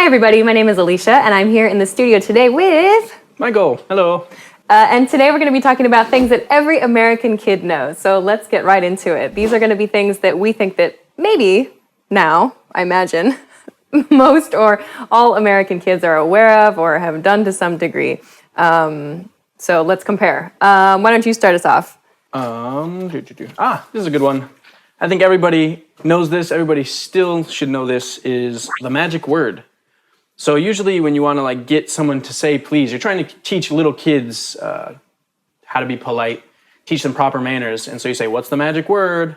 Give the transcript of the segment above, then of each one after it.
Hi everybody, my name is Alicia and I'm here in the studio today with... Michael, hello. And today we're going to be talking about things that every American kid knows. So let's get right into it. These are going to be things that we think that maybe now, I imagine, most or all American kids are aware of or have done to some degree. So let's compare. Why don't you start us off? This is a good one. I think everybody knows this. Everybody still should know this, is the magic word. So usually when you want to get someone to say please, you're trying to teach little kids how to be polite, teach them proper manners. And so you say, what's the magic word?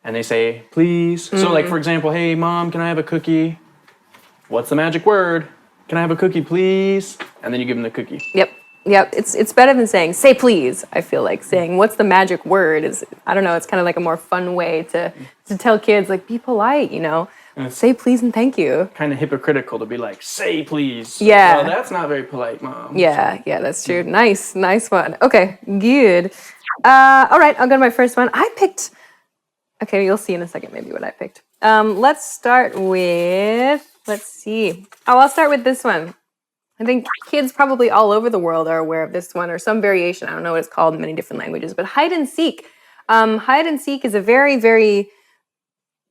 And they say, please. So for example, hey mom, can I have a cookie? What's the magic word? Can I have a cookie, please? And then you give them the cookie. Yep. It's better than saying, say please, I feel like. Saying, what's the magic word is, I don't know, it's kind of like a more fun way to tell kids, be polite, Say please and thank you. Kind of hypocritical to be like, say please. Yeah. Well, that's not very polite, mom. Yeah, that's true. Nice one. Okay, good. All right, I'll go to my first one. Okay, you'll see in a second maybe what I picked. Let's start with, let's see. I'll start with this one. I think kids probably all over the world are aware of this one or some variation. I don't know what it's called in many different languages, but hide and seek. Hide and seek is a very, very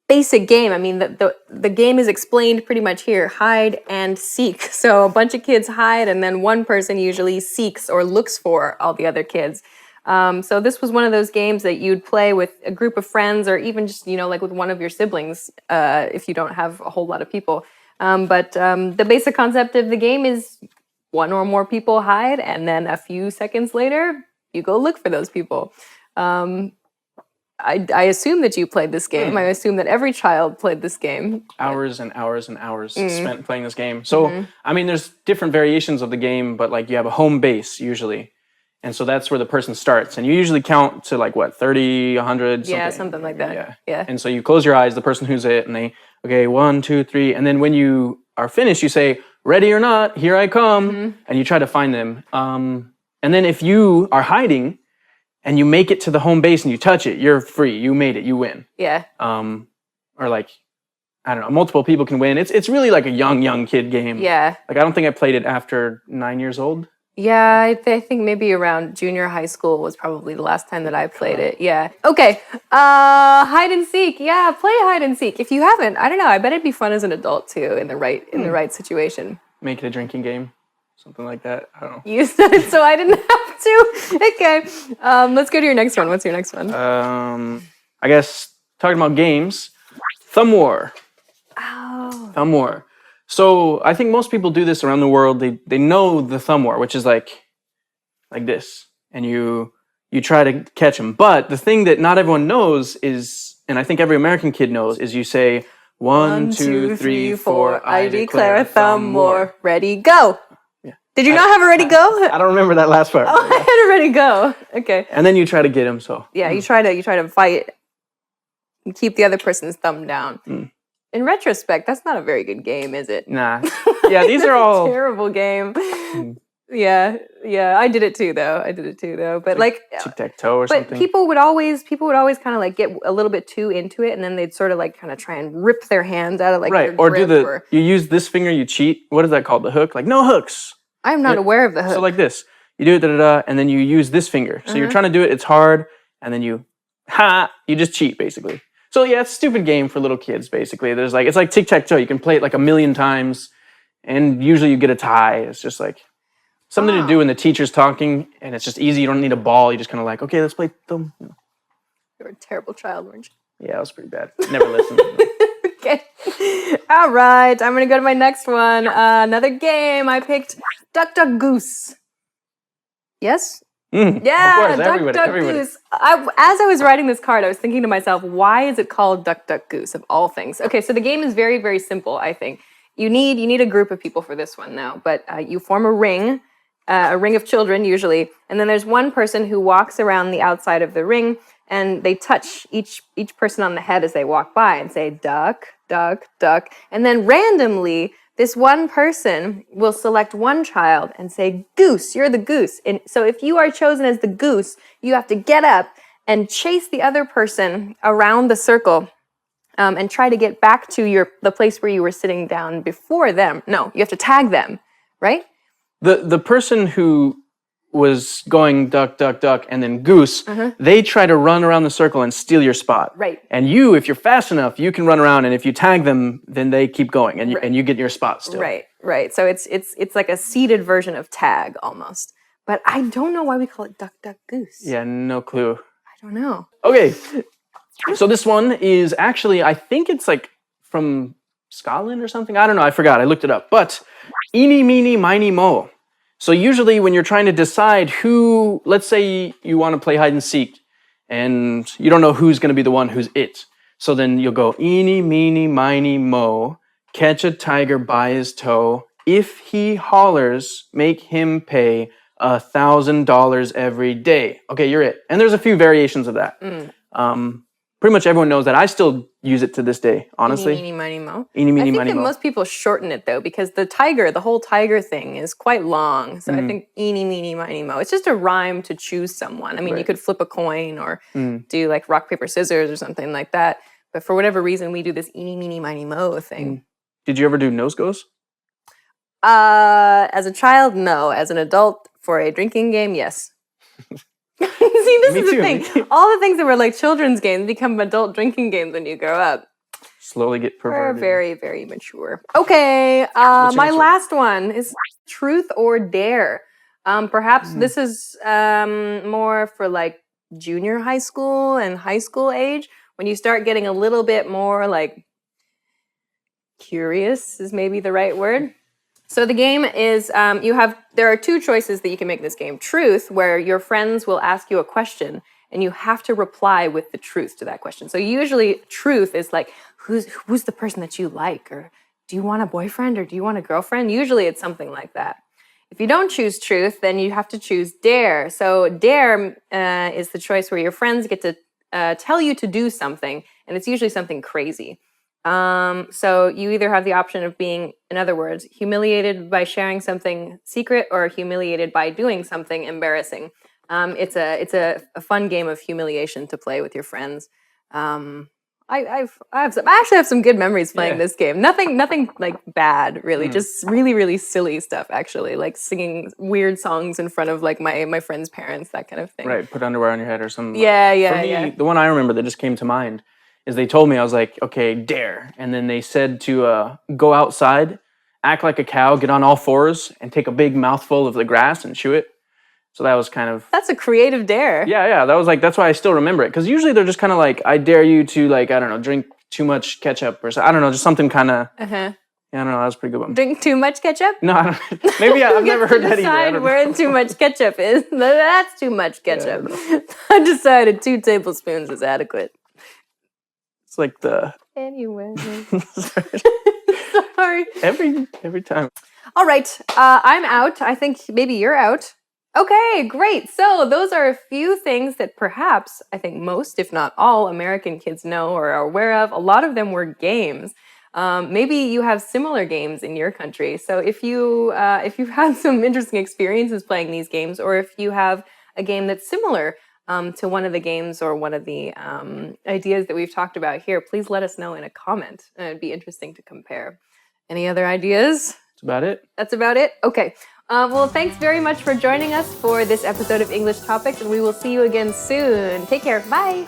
basic game. I mean, the game is explained pretty much here. Hide and seek. So a bunch of kids hide and then one person usually seeks or looks for all the other kids. So this was one of those games that you'd play with a group of friends or even just, with one of your siblings if you don't have a whole lot of people. But the basic concept of the game is one or more people hide and then a few seconds later, you go look for those people. I assume that you played this game. I assume that every child played this game. Hours and hours and hours spent playing this game. So, I mean, there's different variations of the game, but you have a home base usually. And so that's where the person starts. And you usually count to 30, 100, something. Yeah, something like that. Yeah. And so you close your eyes, the person who's it, and they, okay, 1, 2, 3. And then when you are finished, you say, ready or not, here I come. And you try to find them. And then if you are hiding, and you make it to the home base and you touch it, you're free. You made it. You win. Yeah. Or I don't know, multiple people can win. It's really like a young kid game. Yeah. I don't think I played it after 9 years old. Yeah, I think maybe around junior high school was probably the last time that I played it. Yeah. Okay. Hide and seek. Yeah, play hide and seek. If you haven't, I don't know. I bet it'd be fun as an adult too in the right situation. Make it a drinking game. Something like that. I don't know. You said it so I didn't have to. Okay. Let's go to your next one. What's your next one? I guess talking about games, thumb war. Oh. Thumb war. So I think most people do this around the world. They know the thumb war, which is like this, and you try to catch them. But the thing that not everyone knows is, and I think every American kid knows, is you say 1, 2, 3, 4. I declare a thumb war. Ready, go. Did you not have a ready go? I don't remember that last part. Oh, I had a ready go. Okay. And then you try to get him. So yeah, you try to fight and keep the other person's thumb down. In retrospect, that's not a very good game, is it? Nah. Yeah, these are all terrible game. Yeah, I did it too, though. But tic-tac-toe or something. But people would always kind of get a little bit too into it, and then they'd sort of kind of try and rip their hands out of right. Their Or grip you use this finger, you cheat. What is that called? The hook? No hooks. I'm not aware of the hook. So like this, you do it, and then you use this finger. So you're trying to do it, it's hard, and then you just cheat, basically. So yeah, it's a stupid game for little kids, basically. There's it's like tic-tac-toe. You can play it a million times, and usually you get a tie. It's just something to do when the teacher's talking, and it's just easy. You don't need a ball. You just kind of okay, let's play them. You were a terrible child, weren't you? Yeah, it was pretty bad. Never listened. Okay. All right. I'm going to go to my next one. Another game. I picked Duck, Duck, Goose. Yes? Yeah, of course, Duck, Goose. As I was writing this card, I was thinking to myself, why is it called Duck, Duck, Goose of all things? Okay, so the game is very, very simple, I think. You need a group of people for this one now, but you form a ring of children usually, and then there's one person who walks around the outside of the ring, and they touch each person on the head as they walk by and say, duck, duck, duck. And then randomly, this one person will select one child and say, goose, you're the goose. And so if you are chosen as the goose, you have to get up and chase the other person around the circle and try to get back to the place where you were sitting down before them. No, you have to tag them, right? The person who was going duck, duck, duck, and then goose, they try to run around the circle and steal your spot. Right. And you, if you're fast enough, you can run around, and if you tag them, then they keep going, and you get your spot still. Right. So it's like a seated version of tag almost. But I don't know why we call it duck, duck, goose. Yeah, no clue. I don't know. Okay, so this one is actually, I think it's like from Scotland or something. I don't know, I forgot, I looked it up. But Eenie, meenie, miney, mo. So usually when you're trying to decide who, let's say you want to play hide and seek, and you don't know who's going to be the one who's it. So then you'll go, Eenie, meenie, miney, mo, catch a tiger by his toe. If he hollers, make him pay $1,000 every day. Okay, you're it. And there's a few variations of that. Pretty much everyone knows that. I still use it to this day, honestly. Eenie, meenie, miny, mo. Eenie, meenie, I think miny, that mo. most people shorten it though, because the whole tiger thing is quite long. So I think eenie, meenie, miny, mo. It's just a rhyme to choose someone. I mean, you could flip a coin or do like rock, paper, scissors or something like that. But for whatever reason, we do this eenie, meenie, miny, mo thing. Did you ever do nose goes? As a child, no. As an adult, for a drinking game, yes. See, this is the thing. All the things that were like children's games become adult drinking games when you grow up. Slowly get perverted. We're very, very mature. Okay, my last one is truth or dare. Perhaps this is more for like junior high school and high school age, when you start getting a little bit more like curious is maybe the right word. So the game is, there are two choices that you can make in this game. Truth, where your friends will ask you a question and you have to reply with the truth to that question. So usually truth is like, who's the person that you like? Or do you want a boyfriend or do you want a girlfriend? Usually it's something like that. If you don't choose truth, then you have to choose dare. So dare is the choice where your friends get to tell you to do something, and it's usually something crazy. So you either have the option of being, in other words, humiliated by sharing something secret or humiliated by doing something embarrassing. It's a fun game of humiliation to play with your friends. I actually have some good memories playing this game. Nothing like bad, really. Just really, really silly stuff, actually. Like singing weird songs in front of like my friends' parents, that kind of thing. Right, put underwear on your head or something. Yeah. For me, the one I remember that just came to mind is they told me, I was like, okay, dare. And then they said to go outside, act like a cow, get on all fours, and take a big mouthful of the grass and chew it. So that was kind of... That's a creative dare. Yeah. That's why I still remember it. Because usually they're just kind of like, I dare you to, like, I don't know, drink too much ketchup or something. I don't know, just something kind of... Yeah, I don't know, that was a pretty good one. Drink too much ketchup? No, I don't, maybe I've never heard that either. Decide where too much ketchup is. That's too much ketchup. Yeah, I decided 2 tablespoons is adequate. It's like the... Anyway. Sorry. Every time. All right, I'm out. I think maybe you're out. Okay, great. So those are a few things that perhaps, I think most, if not all, American kids know or are aware of. A lot of them were games. Maybe you have similar games in your country. So if you've had some interesting experiences playing these games, or if you have a game that's similar to one of the games or one of the ideas that we've talked about here, please let us know in a comment. It'd be interesting to compare. Any other ideas? That's about it. That's about it? Okay. Well, thanks very much for joining us for this episode of English Topics, and we will see you again soon. Take care. Bye.